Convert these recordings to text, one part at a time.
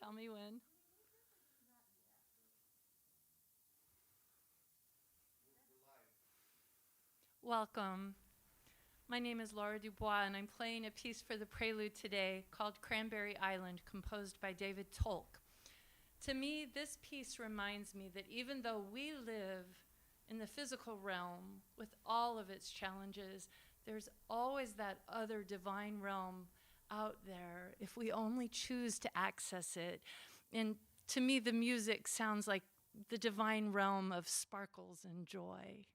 Tell me when. Welcome. My name is Laura Dubois, and I'm playing a piece for the prelude today called Cranberry Island, composed by David Tolk. To me, this piece reminds me that even though we live in the physical realm with all of its challenges, there's always that other divine realm out there if we only choose to access it. And to me, the music sounds like the divine realm of sparkles and joy.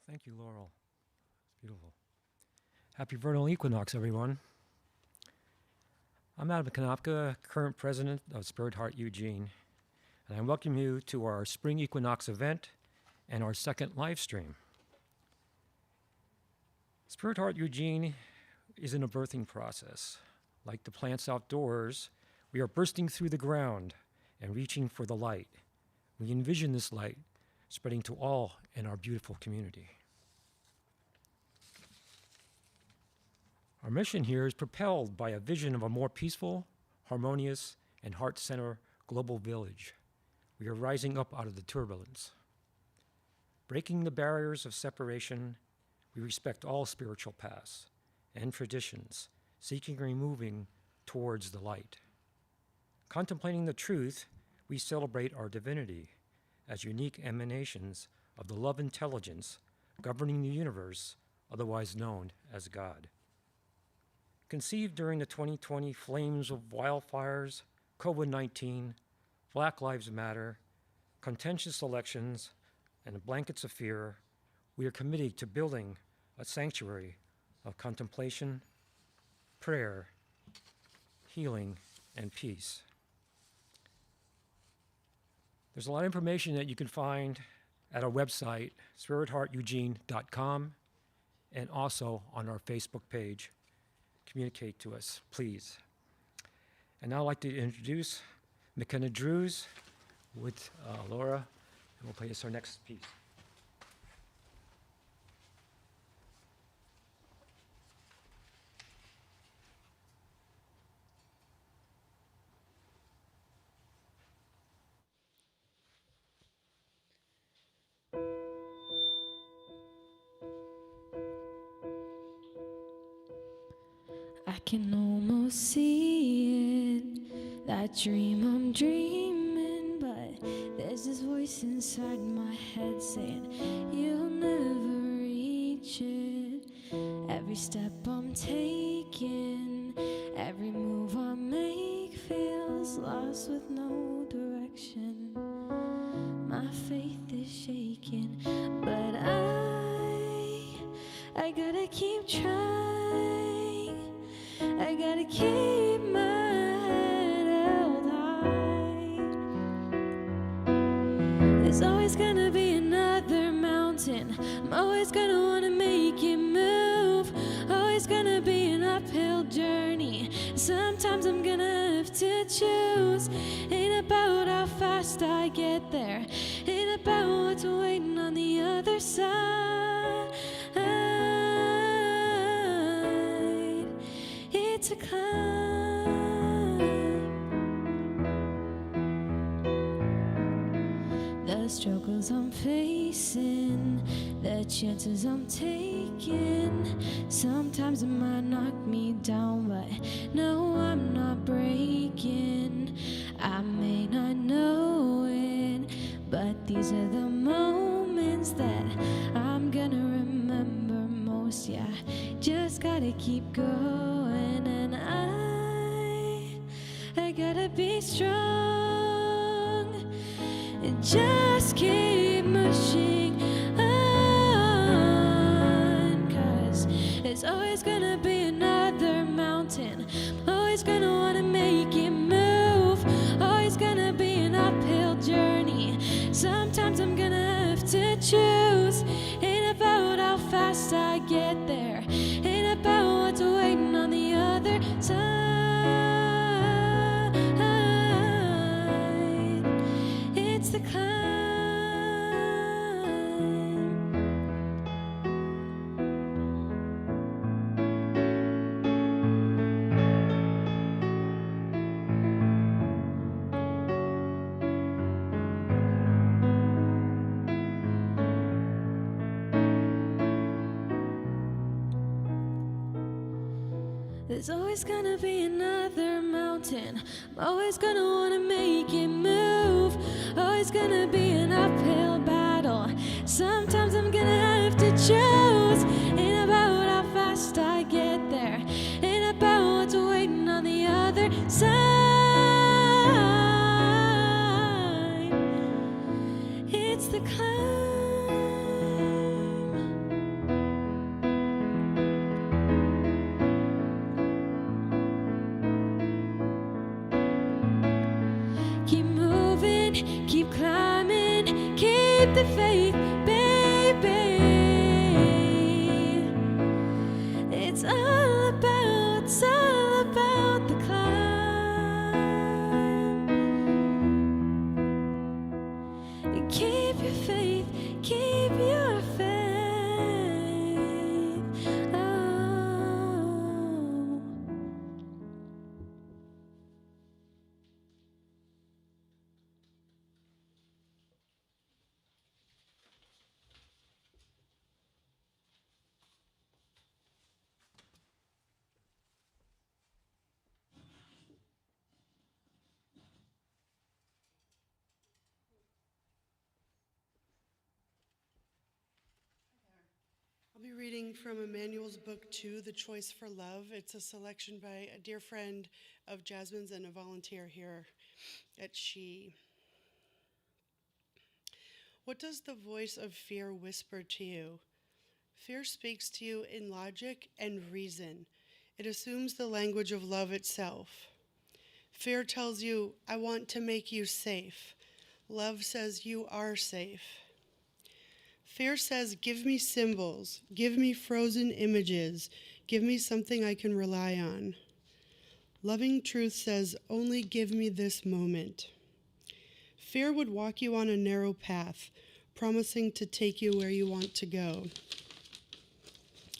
Thank you, Laurel. It's beautiful. Happy vernal equinox, everyone. I'm Adam Konopka, current president of Spirit Heart Eugene, and I welcome you to our Spring Equinox event and our second live stream. Spirit Heart Eugene is in a birthing process. Like the plants outdoors, we are bursting through the ground and reaching for the light. We envision this light spreading to all in our beautiful community. Our mission here is propelled by a vision of a more peaceful, harmonious, and heart-centered global village. We are rising up out of the turbulence. Breaking the barriers of separation, we respect all spiritual paths and traditions, seeking and moving towards the light. Contemplating the truth, we celebrate our divinity as unique emanations of the love intelligence governing the universe, otherwise known as God. Conceived during the 2020 flames of wildfires, COVID-19, Black Lives Matter, contentious elections, and the blankets of fear, we are committed to building a sanctuary of contemplation, prayer, healing, and peace. There's a lot of information that you can find at our website, spirithearteugene.com, and also on our Facebook page. Communicate to us, please. And now I'd like to introduce McKenna Drews with Laura, and we'll play us our next piece. I can almost see it, that dream I'm dreaming, but there's this voice inside my head saying, you'll never reach it. Every step I'm taking, every move I make feels lost with no direction. My faith is shaking, but I gotta keep trying. I gotta keep my head held high. There's always gonna be another mountain. I'm always gonna wanna make it move. Always gonna be an uphill journey. Sometimes I'm gonna have to choose. Ain't about how fast I get there. Ain't about what's waiting on the other side. It's a climb. The struggles I'm facing, the chances I'm taking, sometimes it might knock me down, but no, I'm not breaking. I may not know it, but these are the moments that I'm gonna remember most. Yeah, just gotta keep going, and I gotta be strong and just keep pushing on, 'cause there's always gonna be another mountain. I'm always gonna wanna make it move. Always gonna be an uphill journey. Sometimes I'm gonna have to choose. Ain't about how fast I get there. Ain't about what's waiting on the other side. It's the climb. There's always gonna be another mountain. I'm always gonna wanna make it move. Always gonna be an uphill battle. Sometimes I'm gonna have to choose. Ain't about how fast I get there. Ain't about what's waiting on the other side. It's the climb. I'll be reading from Emmanuel's book 2, The Choice for Love. It's a selection by a dear friend of Jasmine's and a volunteer here at She. What does the voice of fear whisper to you? Fear speaks to you in logic and reason. It assumes the language of love itself. Fear tells you, I want to make you safe. Love says you are safe. Fear says, give me symbols, give me frozen images, give me something I can rely on. Loving truth says, only give me this moment. Fear would walk you on a narrow path, promising to take you where you want to go.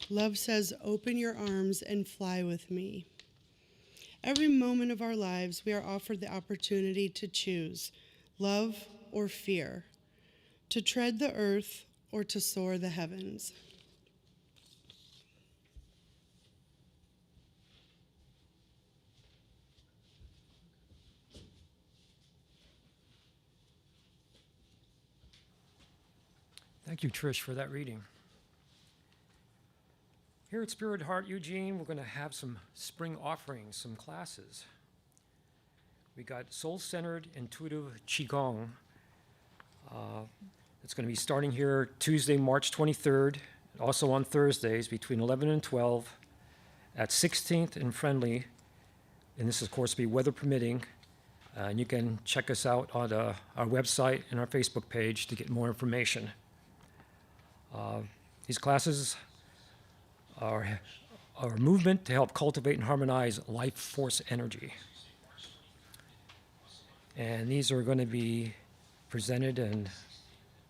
Love says, open your arms and fly with me. Every moment of our lives, we are offered the opportunity to choose love or fear, to tread the earth or to soar the heavens. Thank you, Trish, for that reading. Here at Spirit Heart Eugene, we're going to have some spring offerings, some classes. We got soul-centered intuitive qigong. It's going to be starting here Tuesday, March 23rd, also on Thursdays between 11 and 12 at 16th and Friendly. And this, of course, will be weather permitting. And you can check us out on our website and our Facebook page to get more information. These classes are a movement to help cultivate and harmonize life force energy. And these are going to be presented and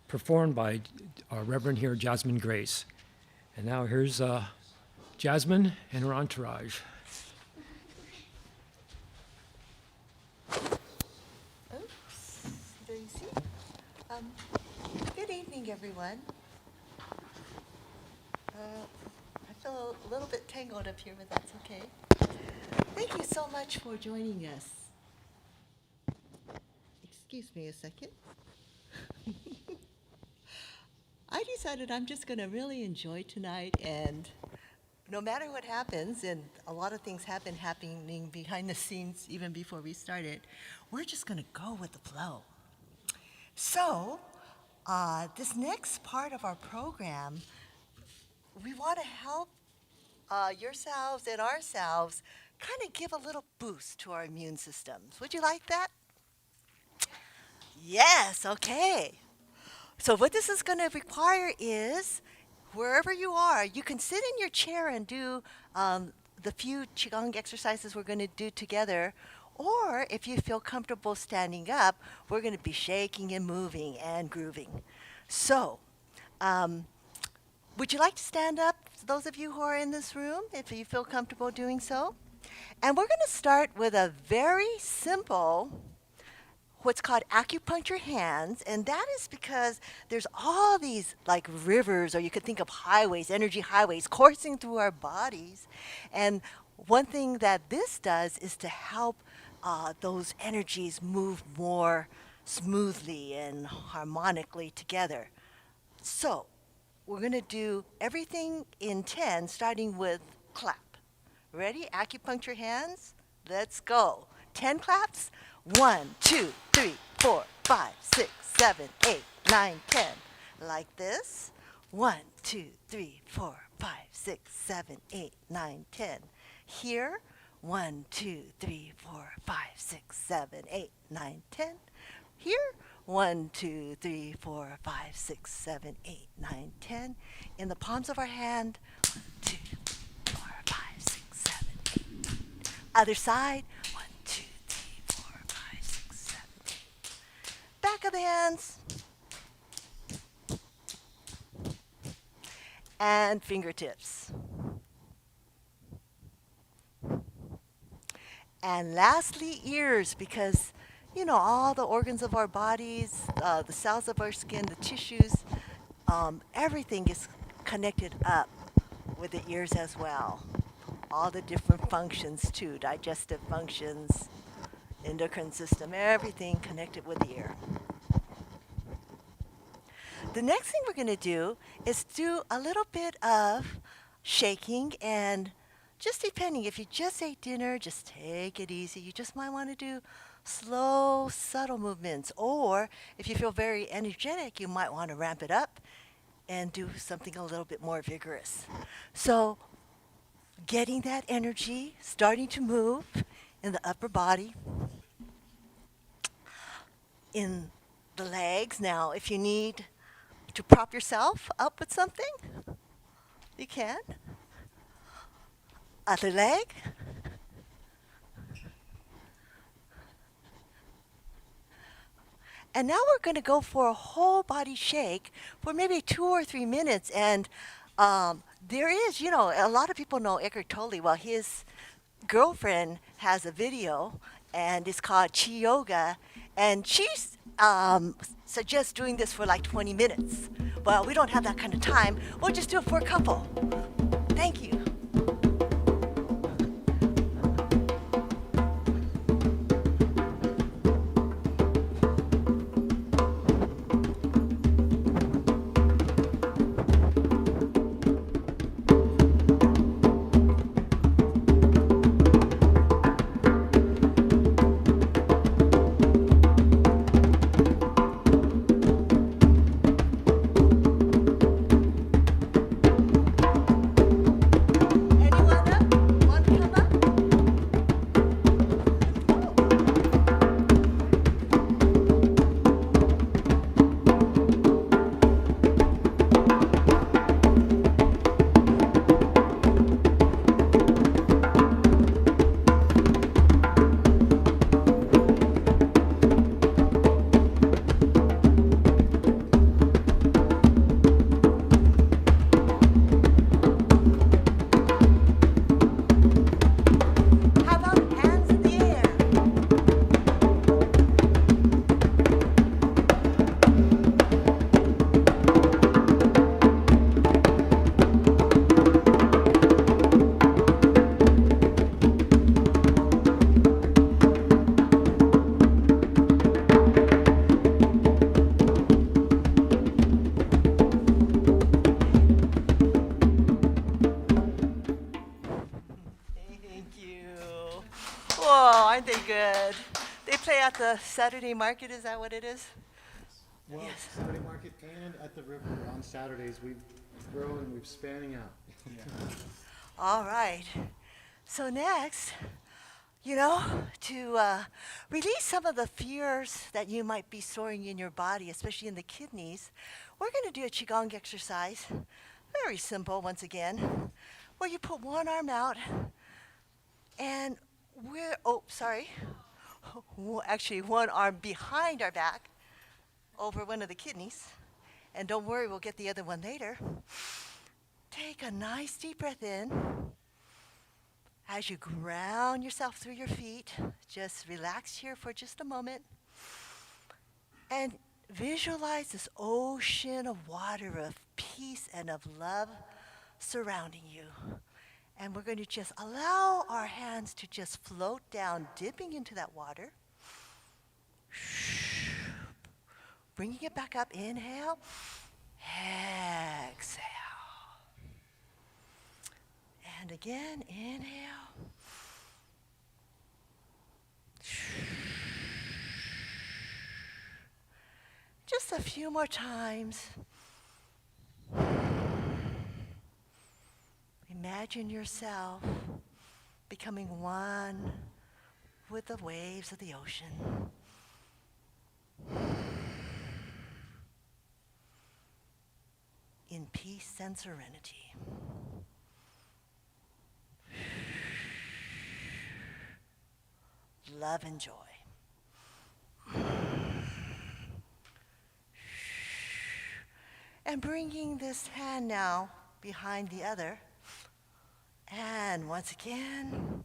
performed by our Reverend here, Jasmine Grace. And now here's Jasmine and her entourage. Oops, Daisy. Good evening, everyone. I feel a little bit tangled up here, but that's okay. Thank you so much for joining us. Excuse me a second. I decided I'm just going to really enjoy tonight, and no matter what happens, and a lot of things have been happening behind the scenes even before we started, we're just going to go with the flow. So, this next part of our program, we want to help yourselves and ourselves kind of give a little boost to our immune systems. Would you like that? Yes, okay. So what this is going to require is, wherever you are, you can sit in your chair and do the few qigong exercises we're going to do together, or if you feel comfortable standing up, we're going to be shaking and moving and grooving. So, would you like to stand up, those of you who are in this room, if you feel comfortable doing so? And we're going to start with a very simple, what's called acupuncture hands, and that is because there's all these like rivers, or you could think of highways, energy highways, coursing through our bodies. And one thing that this does is to help those energies move more smoothly and harmonically together. So we're going to do everything in 10, starting with clap. Ready? Acupuncture hands? Let's go. 10 claps. 1, 2, 3, 4, 5, 6, 7, 8, 9, 10. Like this. 1, 2, 3, 4, 5, 6, 7, 8, 9, 10. Here. 1, 2, 3, 4, 5, 6, 7, 8, 9, 10. Here. 1, 2, 3, 4, 5, 6, 7, 8, 9, 10. In the palms of our hand. 1, 2, 4, 5, 6, 7, 8, 9. Other side. 1, 2, 3, 4, 5, 6, 7, 8. Back of the hands. And fingertips. And lastly, ears, because you know, all the organs of our bodies, the cells of our skin, the tissues, everything is connected up with the ears as well. All the different functions too, digestive functions, endocrine system, everything connected with the ear. The next thing we're going to do is do a little bit of shaking, and just depending, if you just ate dinner, just take it easy. You just might want to do slow, subtle movements. Or if you feel very energetic, you might want to ramp it up and do something a little bit more vigorous. So getting that energy, starting to move in the upper body, in the legs. Now, if you need to prop yourself up with something, you can. Other leg. And now we're going to go for a whole body shake for maybe 2 or 3 minutes. And there is, a lot of people know Eckhart Tolle. Well, his girlfriend has a video, and it's called Chi Yoga. And she suggests doing this for like 20 minutes. Well, we don't have that kind of time. We'll just do it for a couple. Thank you. Aren't they good? They play at the Saturday market, is that what it is? Well, Yes. Saturday market and at the river on Saturdays, we've grown, we've spanning out. All right. So next, to release some of the fears that you might be storing in your body, especially in the kidneys, we're going to do a qigong exercise. Very simple, once again, where you put one arm out and actually one arm behind our back over one of the kidneys. And don't worry, we'll get the other one later. Take a nice deep breath in. As you ground yourself through your feet, just relax here for just a moment. And visualize this ocean of water, of peace and of love surrounding you. And we're going to just allow our hands to just float down, dipping into that water. Bringing it back up, inhale, exhale. And again, inhale. Just a few more times. Imagine yourself becoming one with the waves of the ocean. In peace and serenity. Love and joy. And bringing this hand now behind the other. And once again.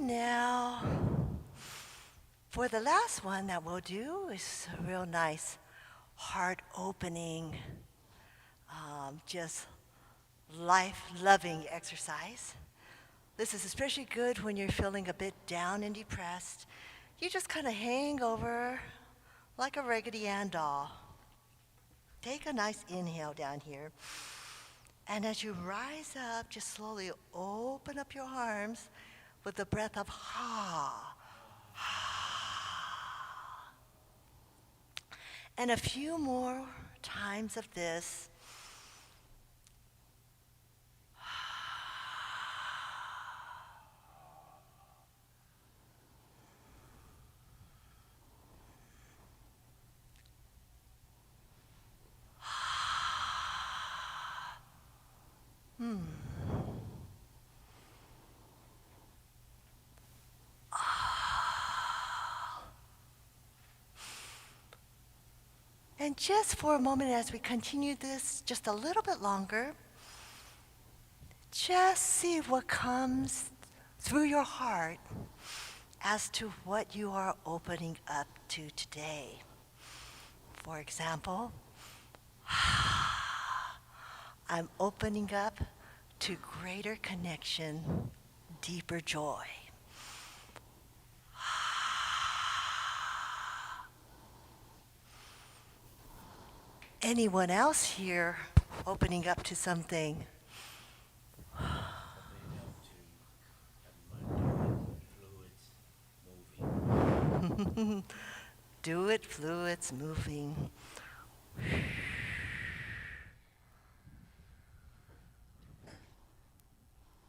And now, for the last one that we'll do is a real nice heart-opening, just life-loving exercise. This is especially good when you're feeling a bit down and depressed. You just kind of hang over like a Raggedy Ann doll. Take a nice inhale down here. And as you rise up, just slowly open up your arms with the breath of ha. And a few more times of this. And just for a moment as we continue this just a little bit longer, just see what comes through your heart as to what you are opening up to today. For example, I'm opening up to greater connection, deeper joy. Anyone else here opening up to something? Do it, fluids moving.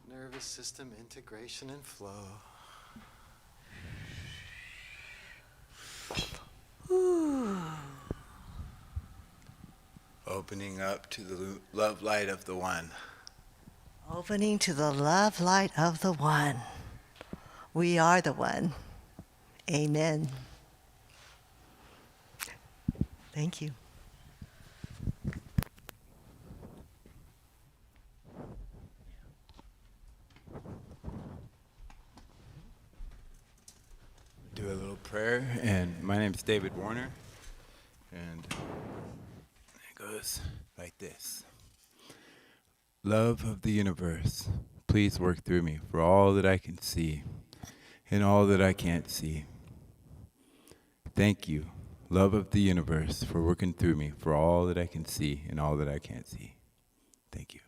Nervous system integration and flow. Opening up to the love light of the One. Opening to the love light of the One. We are the One. Amen. Thank you. Do a little prayer, and my name is David Warner, and it goes like this. Love of the universe, please work through me for all that I can see and all that I can't see. Thank you, love of the universe, for working through me for all that I can see and all that I can't see. Thank you.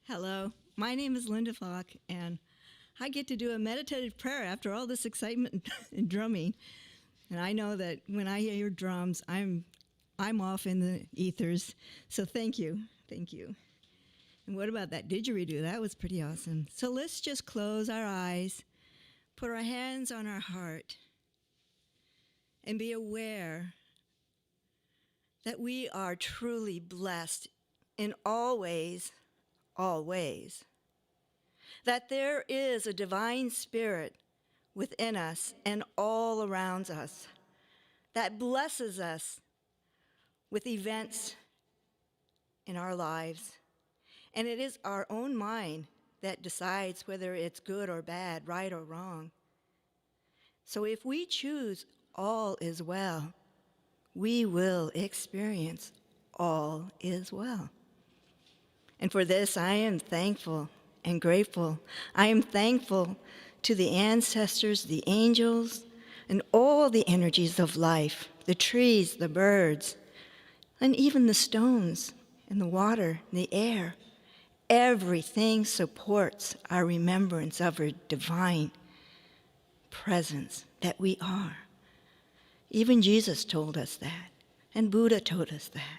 Hello, my name is Linda Falk, and I get to do a meditative prayer after all this excitement and drumming. And I know that when I hear drums, I'm off in the ethers. So thank you. And what about that digeridoo? That was pretty awesome. So let's just close our eyes, put our hands on our heart, and be aware that we are truly blessed in all ways, always. That there is a divine spirit within us and all around us that blesses us with events in our lives. And it is our own mind that decides whether it's good or bad, right or wrong. So if we choose all is well, we will experience all is well. And for this, I am thankful and grateful. I am thankful to the ancestors, the angels, and all the energies of life, the trees, the birds, and even the stones and the water and the air. Everything supports our remembrance of our divine presence that we are. Even Jesus told us that, and Buddha told us that.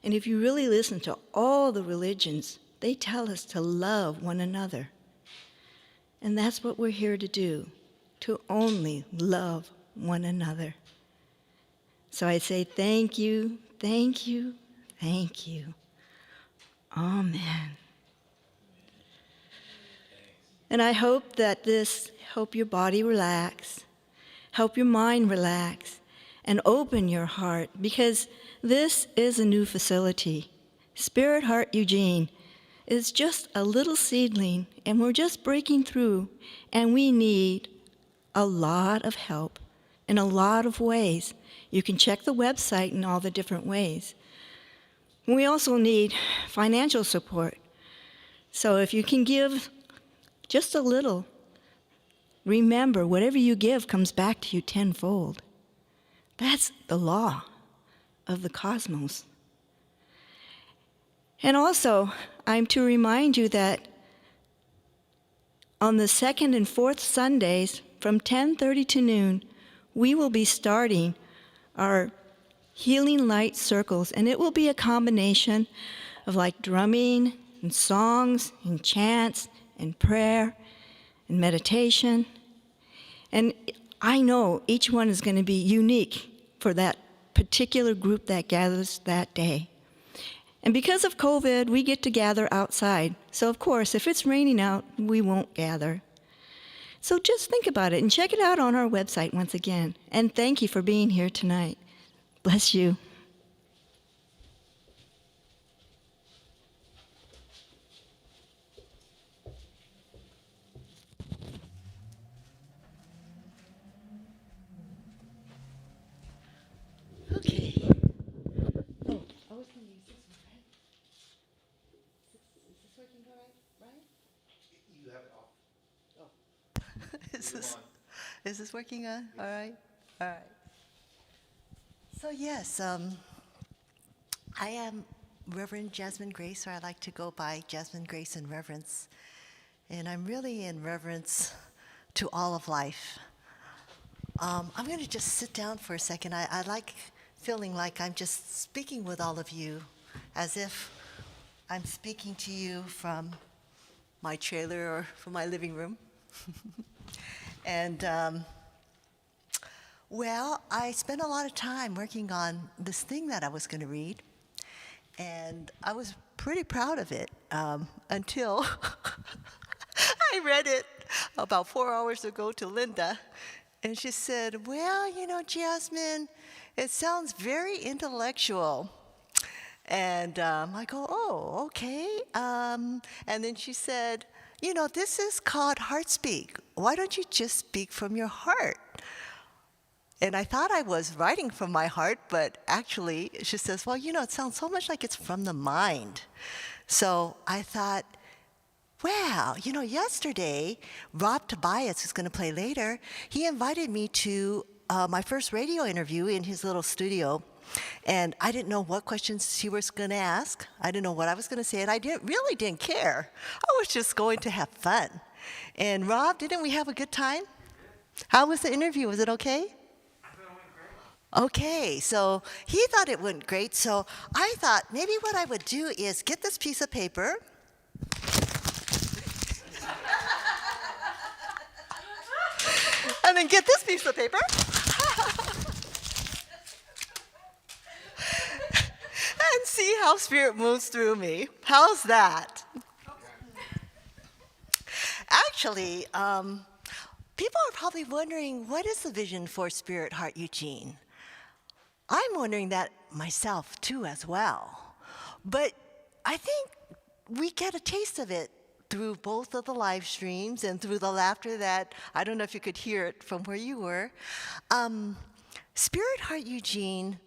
And if you really listen to all the religions, they tell us to love one another. And that's what we're here to do, to only love one another. So I say thank you, thank you, thank you. Amen. And I hope that help your body relax, help your mind relax, and open your heart, because this is a new facility. Spirit Heart Eugene is just a little seedling, and we're just breaking through, and we need a lot of help in a lot of ways. You can check the website in all the different ways. We also need financial support. So if you can give just a little, remember, whatever you give comes back to you tenfold. That's the law of the cosmos. And also, I'm to remind you that on the second and fourth Sundays from 10:30 to noon, we will be starting our Healing Light Circles, and it will be a combination of like drumming and songs and chants and prayer and meditation. And I know each one is going to be unique for that particular group that gathers that day. And because of COVID, we get to gather outside. So of course, if it's raining out, we won't gather. So just think about it and check it out on our website once again. And thank you for being here tonight. Bless you. Okay. Oh, I was going to use this one, right? Is this working all right? You have it off. Is this working on? All right. All right. So yes, I am Reverend Jasmine Grace, or I like to go by Jasmine Grace in Reverence. And I'm really in reverence to all of life. I'm going to just sit down for a second. I like feeling like I'm just speaking with all of you, as if I'm speaking to you from my trailer or from my living room. And well, I spent a lot of time working on this thing that I was going to read, and I was pretty proud of it until I read it about 4 hours ago to Linda, and she said, well, you know, Jasmine, it sounds very intellectual. And I go, oh, okay. And then she said, you know, this is called heart speak. Why don't you just speak from your heart? And I thought I was writing from my heart, but actually she says, well, you know, it sounds so much like it's from the mind. So I thought, wow, you know, yesterday, Rob Tobias, who's going to play later, he invited me to my first radio interview in his little studio. And I didn't know what questions she was going to ask. I didn't know what I was going to say, and I really didn't care. I was just going to have fun. And Rob, didn't we have a good time? How was the interview? Was it okay? Okay, so he thought it went great, so I thought maybe what I would do is get this piece of paper. And then get this piece of paper. And see how spirit moves through me. How's that? Actually, people are probably wondering, what is the vision for Spirit Heart Eugene? I'm wondering that myself too as well. But I think we get a taste of it through both of the live streams and through the laughter that, I don't know if you could hear it from where you were. Spirit Heart Eugene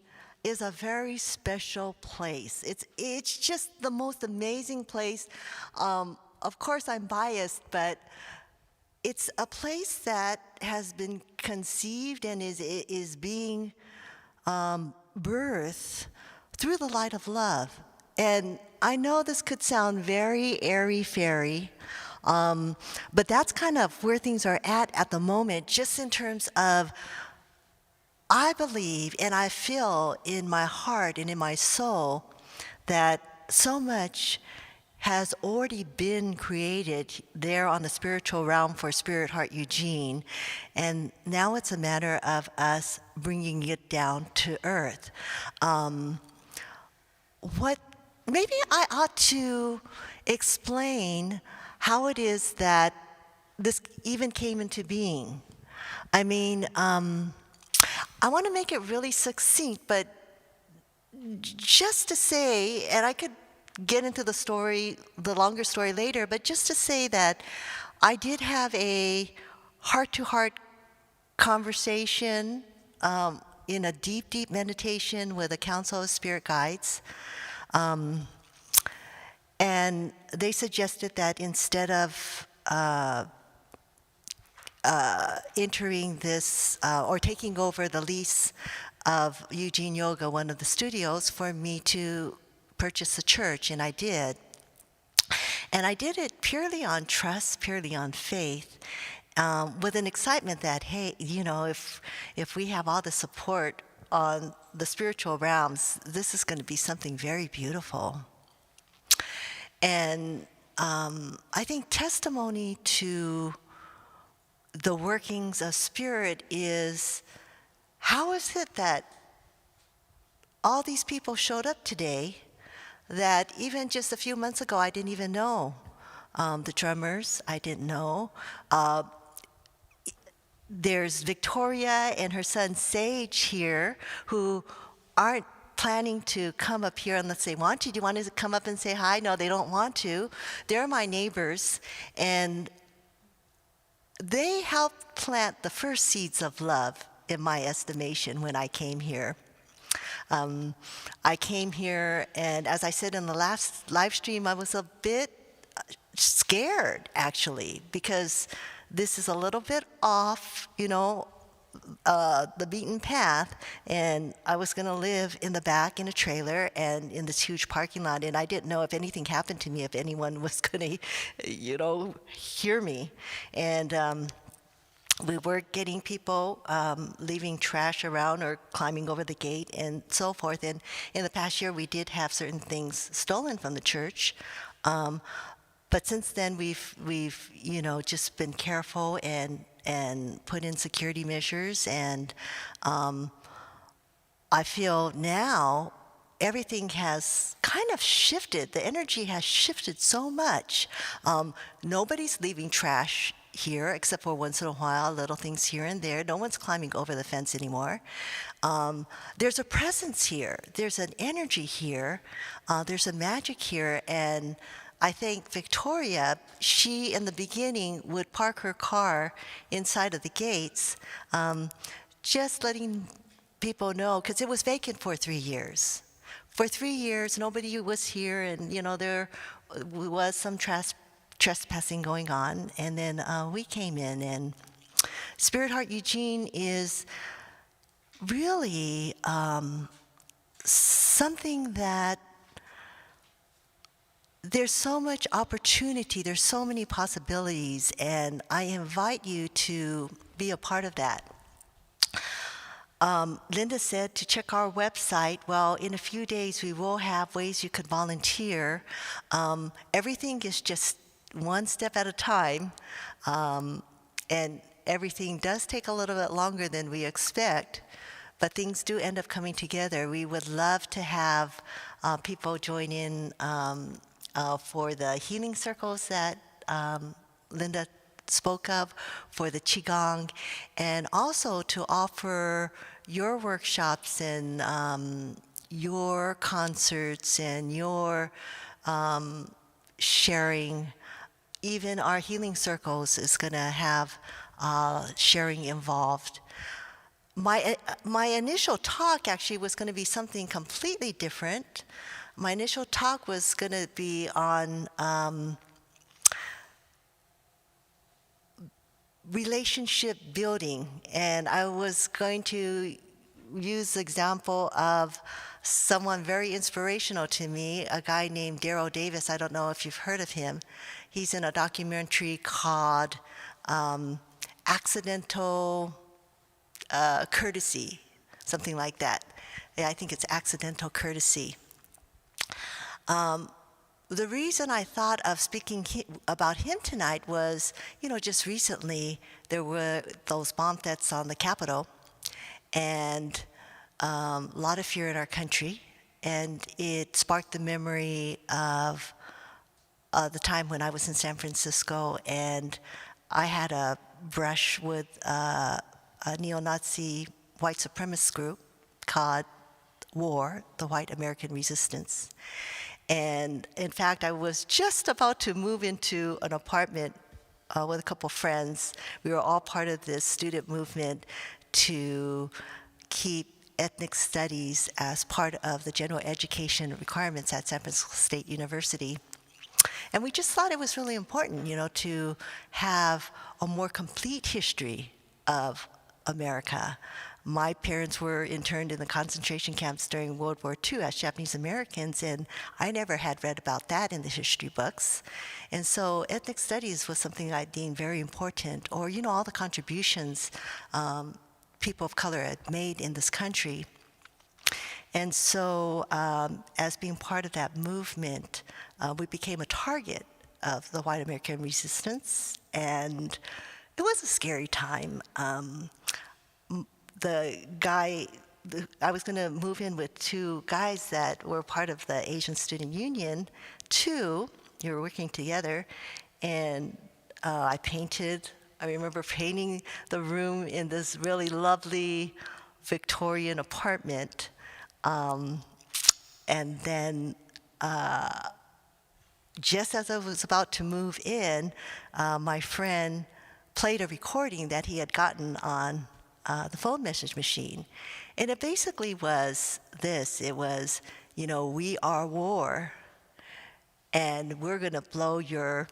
is a very special place. It's just the most amazing place. Of course, I'm biased, but it's a place that has been conceived and is being birthed through the light of love. And I know this could sound very airy-fairy, but that's kind of where things are at the moment, just in terms of, I believe and I feel in my heart and in my soul that so much has already been created there on the spiritual realm for Spirit Heart Eugene, and now it's a matter of us bringing it down to earth. Maybe I ought to explain how it is that this even came into being. I mean, I want to make it really succinct, but just to say, and I could get into the story, the longer story later, but just to say that I did have a heart-to-heart conversation in a deep, deep meditation with a council of spirit guides. And they suggested that instead of entering this or taking over the lease of Eugene Yoga, one of the studios, for me to purchase a church, and I did. And I did it purely on trust, purely on faith, with an excitement that, hey, you know, if we have all the support on the spiritual realms, this is going to be something very beautiful. And I think testimony to the workings of spirit is, how is it that all these people showed up today that even just a few months ago I didn't even know? The drummers, I didn't know. There's Victoria and her son Sage here who aren't planning to come up here unless they want to. Do you want to come up and say hi? No, they don't want to. They're my neighbors, and they helped plant the first seeds of love, in my estimation, when I came here. I came here, and as I said in the last live stream, I was a bit scared, actually, because this is a little bit off, you know, the beaten path, and I was going to live in the back in a trailer and in this huge parking lot, and I didn't know if anything happened to me, if anyone was going to, you know, hear me. And we were getting people leaving trash around or climbing over the gate and so forth. And in the past year, we did have certain things stolen from the church. But since then, we've you know, just been careful and put in security measures. And I feel now everything has kind of shifted. The energy has shifted so much. Nobody's leaving trash here, except for once in a while, little things here and there. No one's climbing over the fence anymore. There's a presence here. There's an energy here. There's a magic here. And I think Victoria, she in the beginning would park her car inside of the gates, just letting people know, because it was vacant for 3 years. For 3 years, nobody was here, and you know, there was some trespassing going on, and then we came in, and Spirit Heart Eugene is really something that there's so much opportunity, there's so many possibilities, and I invite you to be a part of that. Linda said to check our website. Well, in a few days, we will have ways you could volunteer. Everything is just one step at a time, and everything does take a little bit longer than we expect, but things do end up coming together. We would love to have people join in for the healing circles that Linda spoke of, for the qigong, and also to offer your workshops and your concerts and your sharing. Even our healing circles is going to have sharing involved. My initial talk actually was going to be something completely different. My initial talk was going to be on relationship building, and I was going to use the example of someone very inspirational to me, a guy named Daryl Davis. I don't know if you've heard of him. He's in a documentary called Accidental Courtesy, something like that. Yeah, I think it's Accidental Courtesy. The reason I thought of speaking about him tonight was, just recently there were those bomb threats on the Capitol, and a lot of fear in our country, and it sparked the memory of the time when I was in San Francisco, and I had a brush with a neo-Nazi white supremacist group called WAR, the White American Resistance. And in fact, I was just about to move into an apartment with a couple friends. We were all part of this student movement to keep ethnic studies as part of the general education requirements at San Francisco State University. And we just thought it was really important, to have a more complete history of America. My parents were interned in the concentration camps during World War II as Japanese Americans, and I never had read about that in the history books. And so ethnic studies was something I deemed very important, or, all the contributions people of color had made in this country. And so as being part of that movement, we became a target of the white American resistance, and it was a scary time. I was going to move in with two guys that were part of the Asian Student Union, who were working together, and I remember painting the room in this really lovely Victorian apartment, and then just as I was about to move in, my friend played a recording that he had gotten on the phone message machine. And it basically was this. It was, we are war, and we're going to blow your,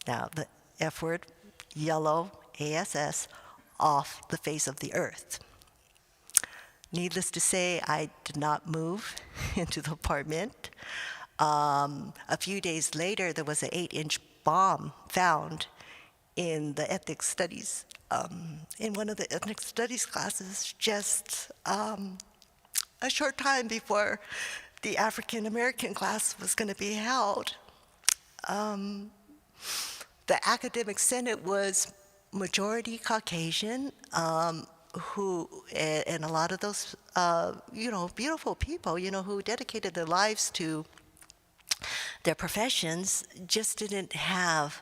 now the F word, yellow, ASS, off the face of the earth. Needless to say, I did not move into the apartment. A few days later, there was an 8-inch bomb found in the ethnic studies, in one of the ethnic studies classes, just a short time before the African American class was going to be held. The academic senate was majority Caucasian, who, and a lot of those, beautiful people, who dedicated their lives to their professions, just didn't have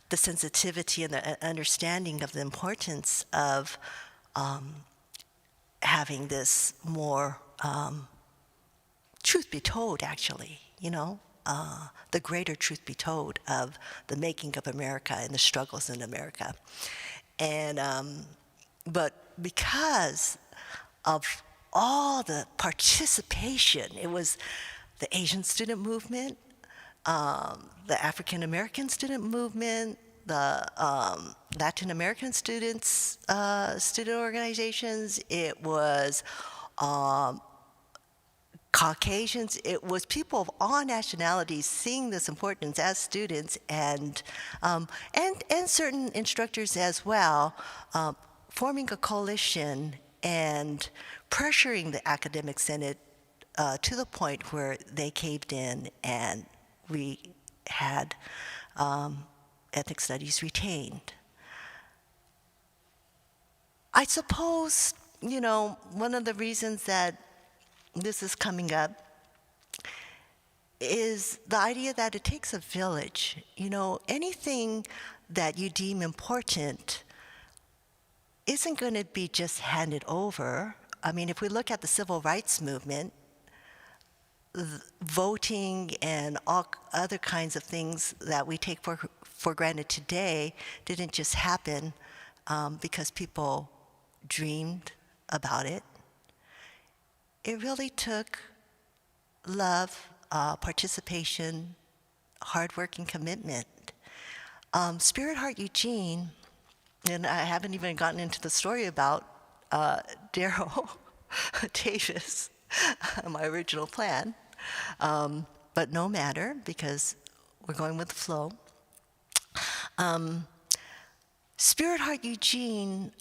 the sensitivity and the understanding of the importance of having this more truth be told, actually, the greater truth be told of the making of America and the struggles in America. And but because of all the participation, it was the Asian student movement, the African American student movement, the Latin American students, student organizations. It was Caucasians, it was people of all nationalities seeing this importance as students and certain instructors as well, forming a coalition and pressuring the academic senate to the point where they caved in and we had ethnic studies retained. I suppose, one of the reasons that this is coming up is the idea that it takes a village. Anything that you deem important isn't going to be just handed over. I mean, if we look at the civil rights movement, voting and all other kinds of things that we take for granted today didn't just happen because people dreamed about it. It really took love, participation, hard work, and commitment. Spirit Heart Eugene, and I haven't even gotten into the story about Daryl Davis, my original plan, but no matter because we're going with the flow. Spirit Heart Eugene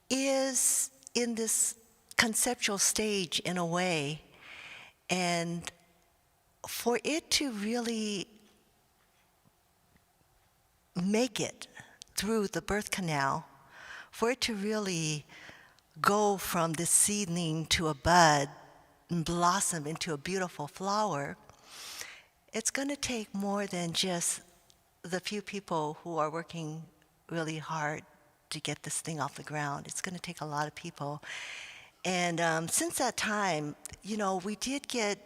is in this conceptual stage in a way, and for it to really make it through the birth canal, for it to really go from this seedling to a bud and blossom into a beautiful flower, it's going to take more than just the few people who are working really hard to get this thing off the ground. It's going to take a lot of people. And since that time, we did get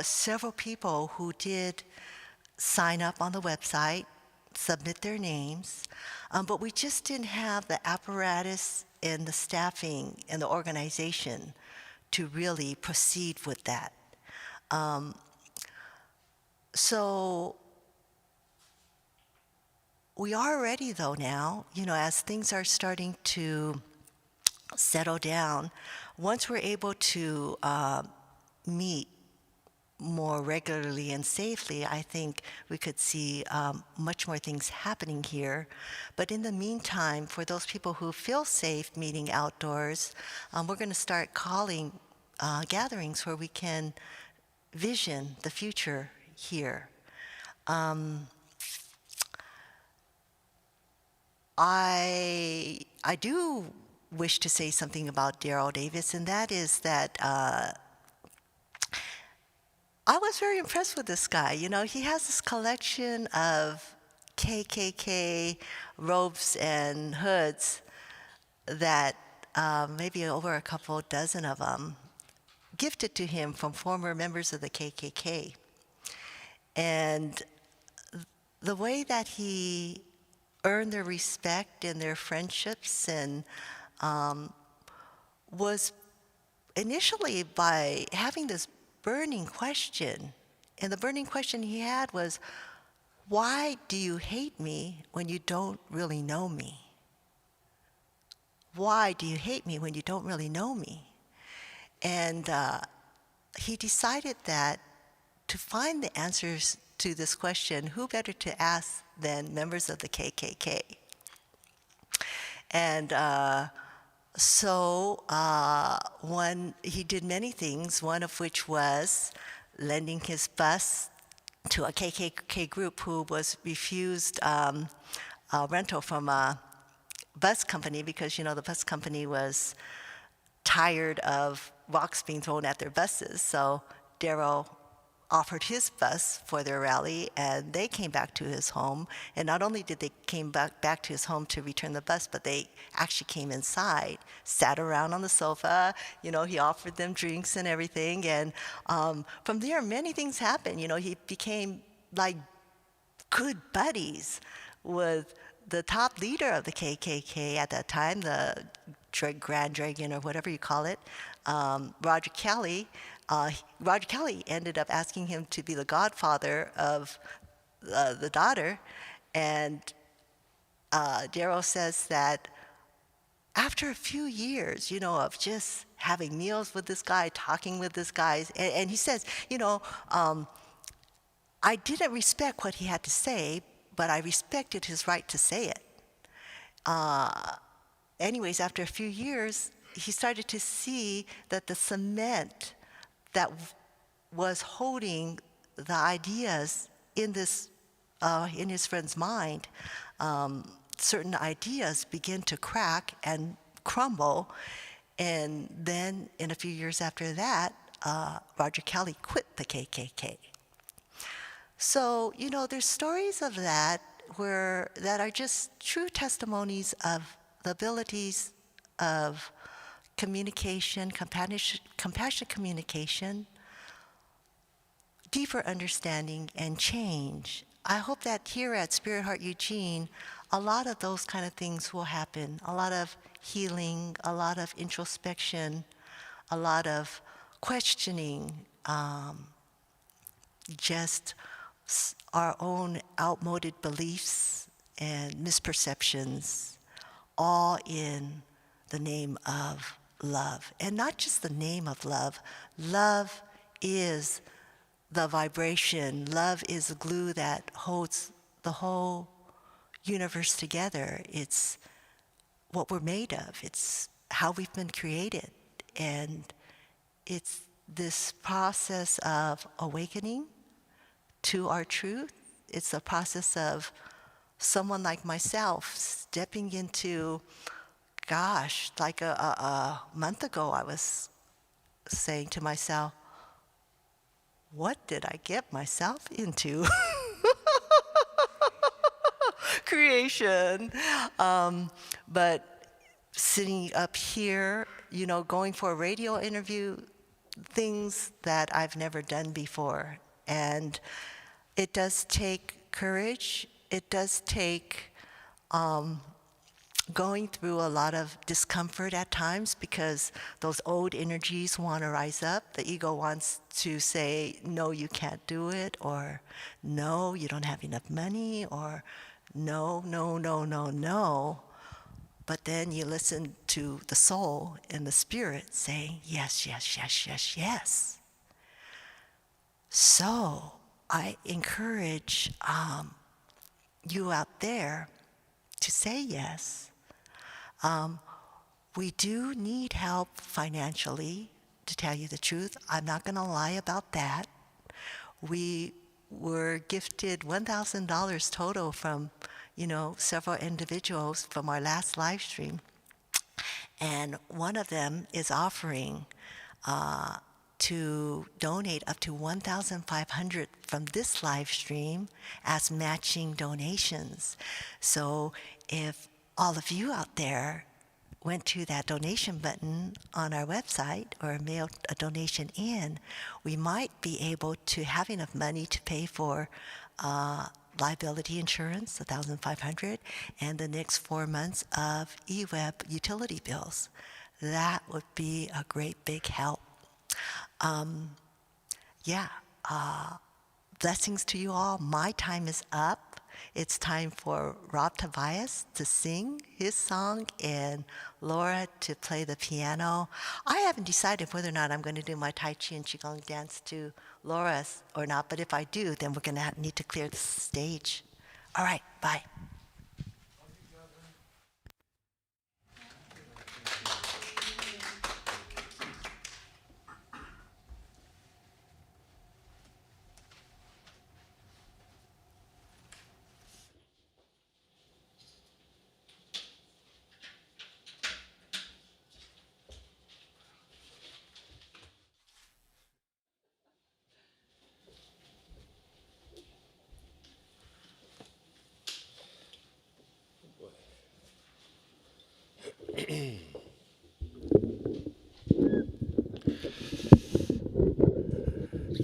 several people who did sign up on the website, submit their names, but we just didn't have the apparatus and the staffing and the organization to really proceed with that. So we are ready though now, as things are starting to settle down. Once we're able to meet more regularly and safely, I think we could see much more things happening here. But in the meantime, for those people who feel safe meeting outdoors, we're going to start calling gatherings where we can vision the future here. I do wish to say something about Daryl Davis, and that is that I was very impressed with this guy. He has this collection of KKK robes and hoods that maybe over a couple dozen of them gifted to him from former members of the KKK. And the way that he earned their respect and their friendships and was initially by having this burning question. And the burning question he had was, why do you hate me when you don't really know me? Why do you hate me when you don't really know me? And he decided that to find the answers to this question, who better to ask than members of the KKK? And so he did many things, one of which was lending his bus to a KKK group who was refused a rental from a bus company because, the bus company was tired of rocks being thrown at their buses. So Daryl offered his bus for their rally, and they came back to his home. And not only did they came back to his home to return the bus, but they actually came inside, sat around on the sofa. He offered them drinks and everything. And from there, many things happened. He became like good buddies with the top leader of the KKK at that time, the Grand Dragon or whatever you call it, Roger Kelly. Roger Kelly ended up asking him to be the godfather of the daughter, and Daryl says that after a few years, of just having meals with this guy, talking with this guy. And he says, I didn't respect what he had to say, but I respected his right to say it. Anyways, after a few years, he started to see that the cement that was holding the ideas in this, in his friend's mind, certain ideas begin to crack and crumble. And then, in a few years after that, Roger Kelly quit the KKK. So, there's stories of that that are just true testimonies of the abilities of communication, compassionate communication, deeper understanding, and change. I hope that here at Spirit Heart Eugene, a lot of those kind of things will happen. A lot of healing, a lot of introspection, a lot of questioning, just our own outmoded beliefs and misperceptions, all in the name of love. And not just the name of love. Love is the vibration. Love is the glue that holds the whole universe together. It's what we're made of. It's how we've been created. And it's this process of awakening to our truth. It's a process of someone like myself stepping into, gosh, like a month ago I was saying to myself, what did I get myself into? Creation. But sitting up here, going for a radio interview, things that I've never done before. And it does take courage. It does take going through a lot of discomfort at times, because those old energies want to rise up. The ego wants to say, no, you can't do it, or no, you don't have enough money, or no, no, no, no, no. But then you listen to the soul and the spirit saying, yes, yes, yes, yes, yes. So I encourage you out there to say yes. We do need help financially, to tell you the truth. I'm not going to lie about that. We were gifted $1,000 total from, several individuals from our last live stream. And one of them is offering to donate up to $1,500 from this live stream as matching donations. So if all of you out there went to that donation button on our website or mailed a donation in, we might be able to have enough money to pay for liability insurance, $1,500, and the next 4 months of eWeb utility bills. That would be a great big help. Blessings to you all. My time is up. It's time for Rob Tobias to sing his song and Laura to play the piano. I haven't decided whether or not I'm going to do my Tai Chi and Qigong dance to Laura's or not, but if I do, then we're going to need to clear the stage. All right, bye.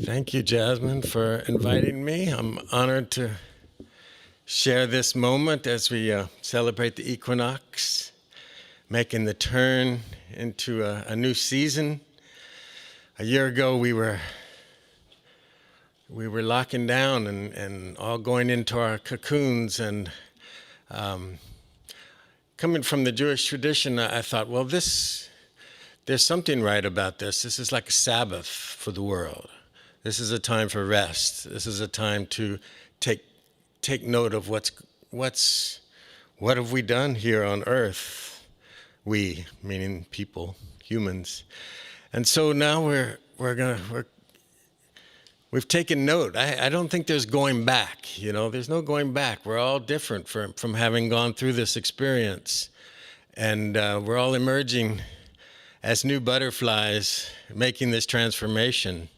Thank you, Jasmine, for inviting me. I'm honored to share this moment as we celebrate the equinox, making the turn into a new season. A year ago, we were locking down and all going into our cocoons, and coming from the Jewish tradition, I thought, well, this there's something right about this. This is like a Sabbath for the world. This is a time for rest. This is a time to take note of what have we done here on earth? We, meaning people, humans. And so now we've taken note. I don't think there's going back, there's no going back. We're all different from having gone through this experience. And we're all emerging as new butterflies, making this transformation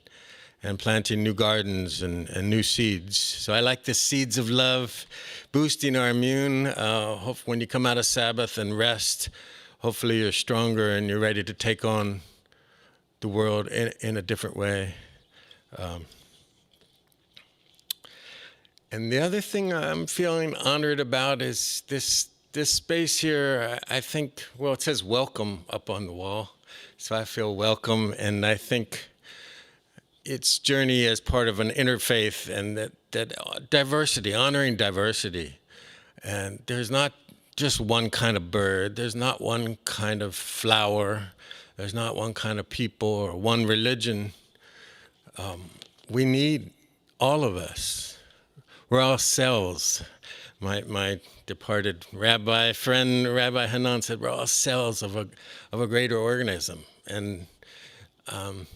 and planting new gardens and new seeds. So I like the seeds of love, boosting our immune. When you come out of Sabbath and rest, hopefully you're stronger and you're ready to take on the world in a different way. And the other thing I'm feeling honored about is this space here. I think, it says welcome up on the wall. So I feel welcome, and I think its journey as part of an interfaith, and that diversity, honoring diversity. And there's not just one kind of bird. There's not one kind of flower. There's not one kind of people or one religion. We need all of us. We're all cells. My departed rabbi friend, Rabbi Hanan, said we're all cells of a greater organism. And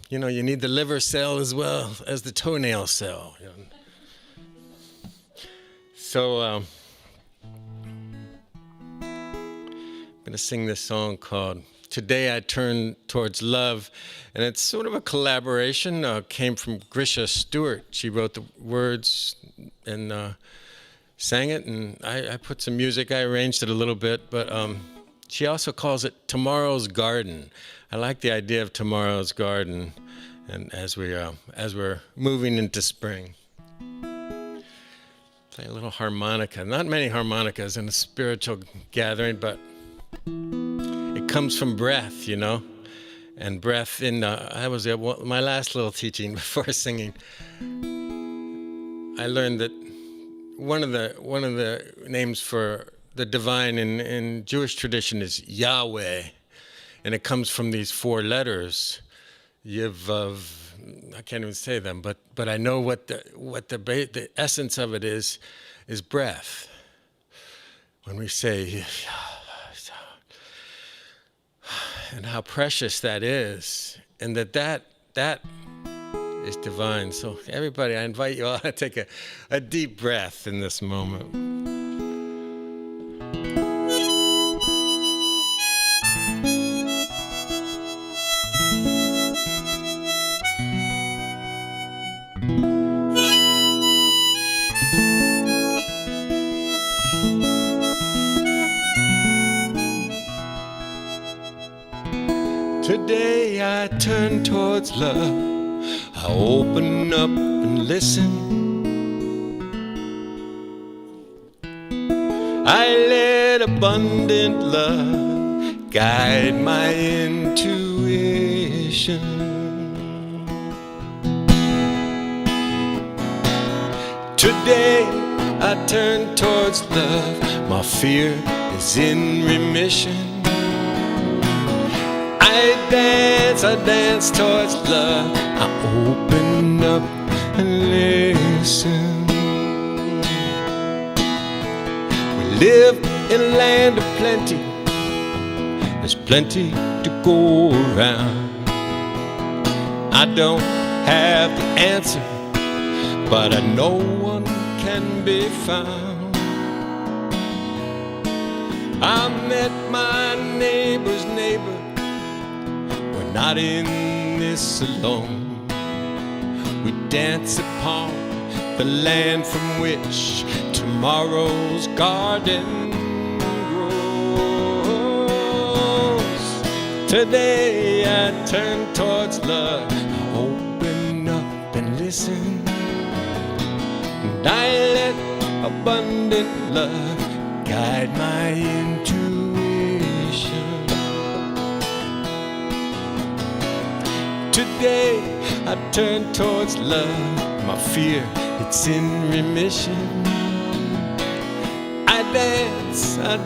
you need the liver cell as well as the toenail cell. So I'm going to sing this song called Today I Turn Towards Love. And it's sort of a collaboration. Came from Grisha Stewart. She wrote the words and sang it. And I put some music. I arranged it a little bit. But she also calls it Tomorrow's Garden. I like the idea of tomorrow's garden, and as we're moving into spring. Play a little harmonica. Not many harmonicas in a spiritual gathering, but it comes from breath, and breath. I was at my last little teaching before singing. I learned that one of the names for the divine in Jewish tradition is Yahweh. And it comes from these 4 letters, Yevav. I can't even say them, but I know what the essence of it is breath. When we say, and how precious that is, and that is divine. So everybody, I invite you all to take a deep breath in this moment. Today I turn towards love. I open up and listen. I let abundant love guide my intuition. Today I turn towards love. My fear is in remission. I dance towards love. I open up and listen. We live in a land of plenty. There's plenty to go around. I don't have the answer, but I know one can be found. I met my neighbor's neighbor. Not in this alone. We dance upon the land from which tomorrow's garden grows. Today I turn towards love. I open up and listen. And I let abundant love guide my intuition. Today I turn towards love. My fear, it's in remission. I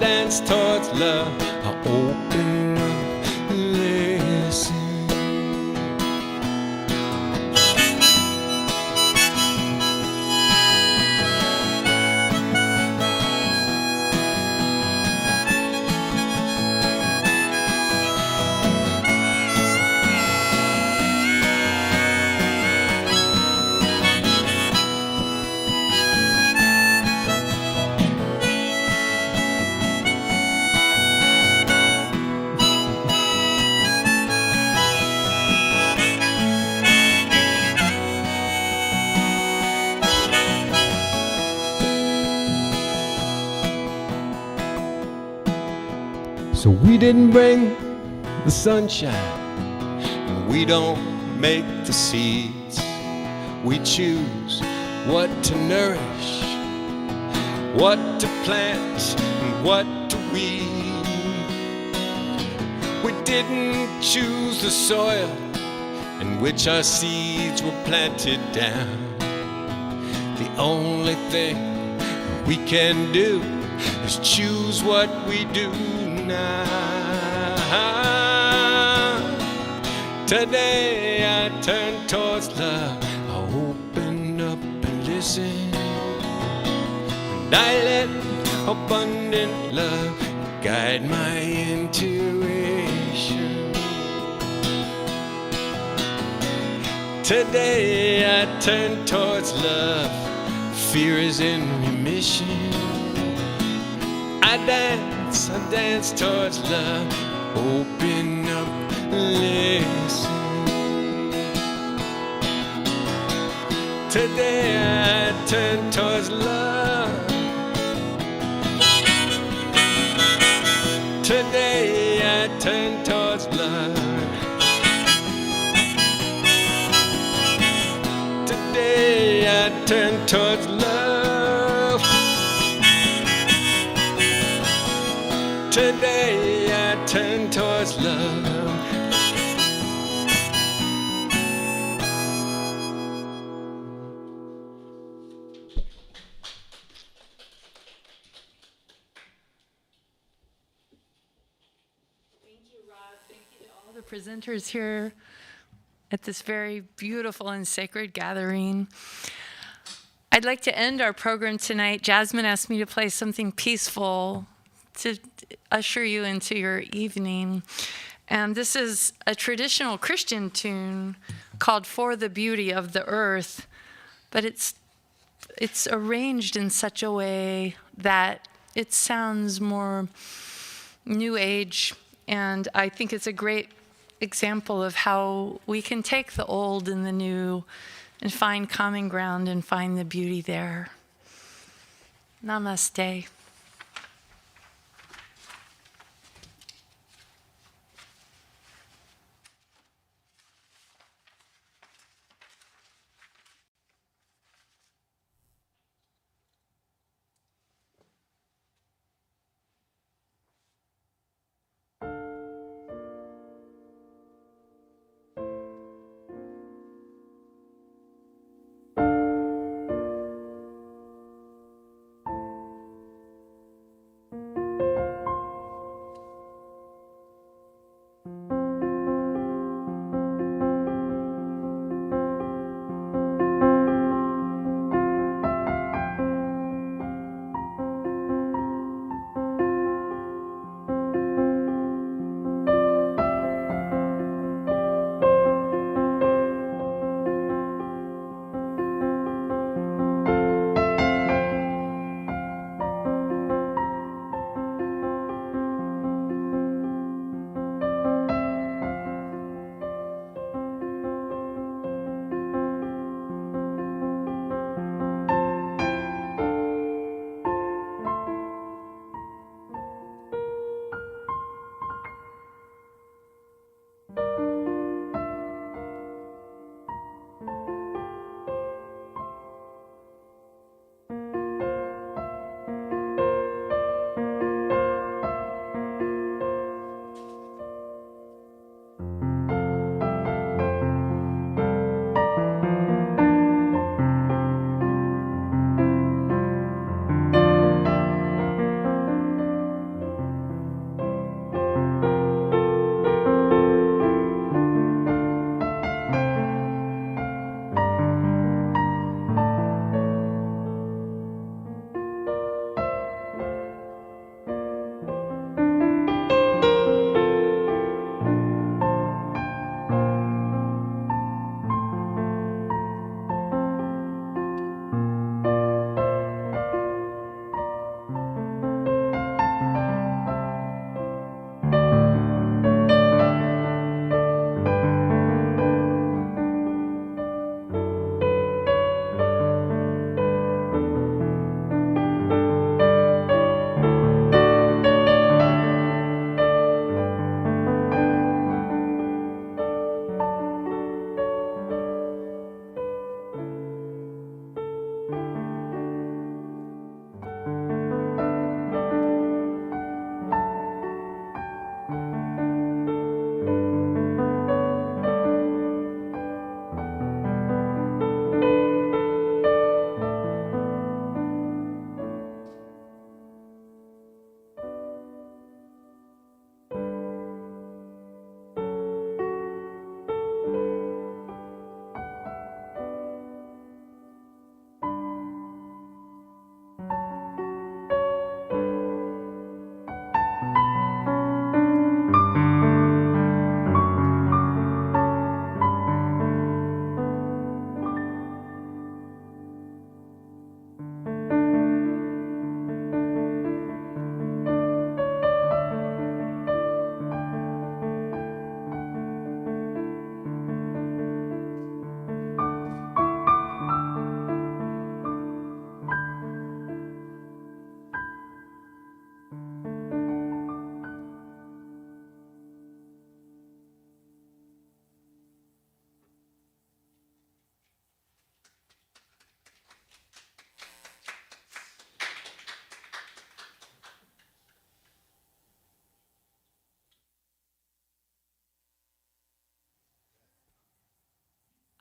dance towards love. I open up and listen. So we didn't bring the sunshine, and we don't make the seeds. We choose what to nourish, what to plant, and what to weed. We didn't choose the soil in which our seeds were planted down. The only thing we can do is choose what we do now. Today I turn towards love. I open up and listen, and I let abundant love guide my intuition. Today I turn towards love. Fear is in remission. I dance towards love. Open up, listen. Today I turn towards love. Today I turn towards love. Today I turn towards love. Today I turn towards love. All the presenters here at this very beautiful and sacred gathering. I'd like to end our program tonight. Jasmine asked me to play something peaceful to usher you into your evening. And this is a traditional Christian tune called For the Beauty of the Earth, but it's arranged in such a way that it sounds more New Age, and I think it's a great example of how we can take the old and the new and find common ground and find the beauty there. Namaste.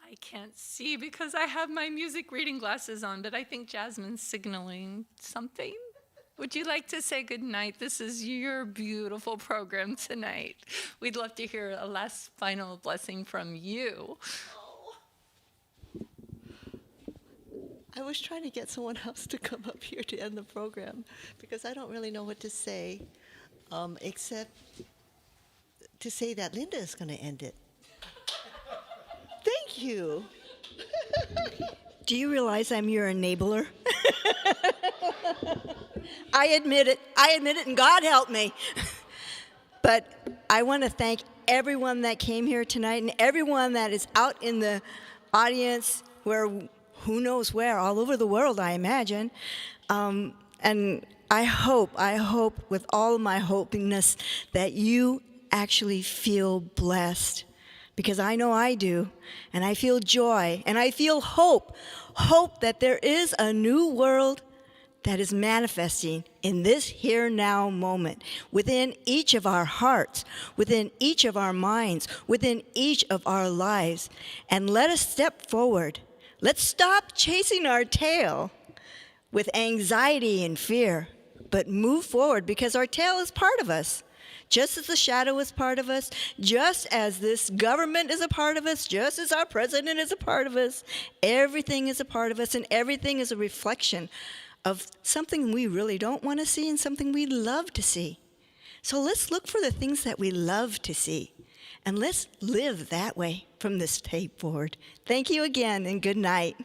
I can't see because I have my music reading glasses on, but I think Jasmine's signaling something. Would you like to say goodnight? This is your beautiful program tonight. We'd love to hear a last final blessing from you. I was trying to get someone else to come up here to end the program because I don't really know what to say, except to say that Linda is going to end it. Thank you. Do you realize I'm your enabler? I admit it, and God help me. But I want to thank everyone that came here tonight and everyone that is out in the audience where, who knows where, all over the world, I imagine. And I hope with all of my hopiness that you actually feel blessed. Because I know I do, and I feel joy, and I feel hope that there is a new world that is manifesting in this here now moment, within each of our hearts, within each of our minds, within each of our lives. And let us step forward. Let's stop chasing our tail with anxiety and fear, but move forward because our tail is part of us. Just as the shadow is part of us, just as this government is a part of us, just as our president is a part of us, everything is a part of us, and everything is a reflection of something we really don't want to see and something we love to see. So let's look for the things that we love to see, and let's live that way from this day forward. Thank you again, and good night.